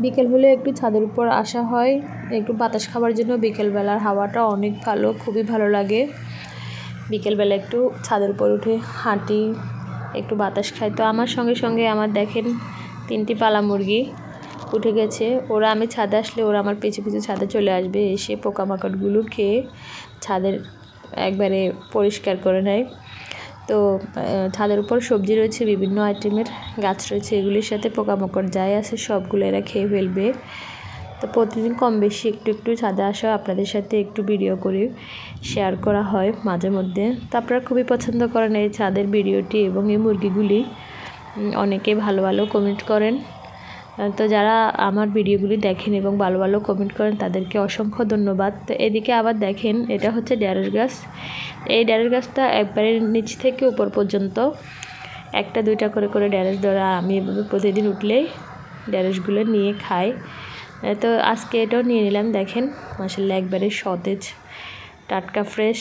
বিকেল হলে একটু ছাদের উপর আসা হয় একটু বাতাস খাওয়ার জন্য। বিকেলবেলার হাওয়াটা অনেক ভালো, খুবই ভালো লাগে। বিকেলবেলা একটু ছাদের উপর উঠে হাঁটি, একটু বাতাস খাই। তো আমার সঙ্গে সঙ্গে আমার দেখেন 3টি পালা মুরগি উঠে গেছে। ওরা আমি ছাদে আসলে ওরা আমার পিছু পিছু ছাদে চলে আসবে, এসে পোকামাকড়গুলো খেয়ে ছাদের একবারে পরিষ্কার করে নেয়। তো ছাদের উপর সবজি রয়েছে, বিভিন্ন আইটেমের গাছ রয়েছে, এগুলির সাথে পোকামাকড় যাই আছে সবগুলো এরা খেয়ে ফেলবে। তো প্রতিদিন কম বেশি একটু একটু ছাদে আসা আপনাদের সাথে একটু ভিডিও করে শেয়ার করা হয় মাঝে মধ্যে। তো আপনারা খুবই পছন্দ করেন এই ছাদের ভিডিওটি এবং এই মুরগিগুলি, অনেকে ভালো ভালো কমেন্ট করেন। তো যারা আমার ভিডিওগুলি দেখেন এবং ভালো ভালো কমেন্ট করেন তাদেরকে অসংখ্য ধন্যবাদ। তো এদিকে আবার দেখেন এটা হচ্ছে ঢেঁড়স গাছ। এই ঢেঁড়স গাছটা একবারে নিচ থেকে উপর পর্যন্ত 1টা 2টা করে ঢেঁড়স ধরা। আমি এভাবে প্রতিদিন উঠলেই ঢেঁড়সগুলো নিয়ে খাই। তো আজকে এটাও নিয়ে নিলাম। দেখেন মাশাআল্লাহ একবারে সতেজ টাটকা ফ্রেশ।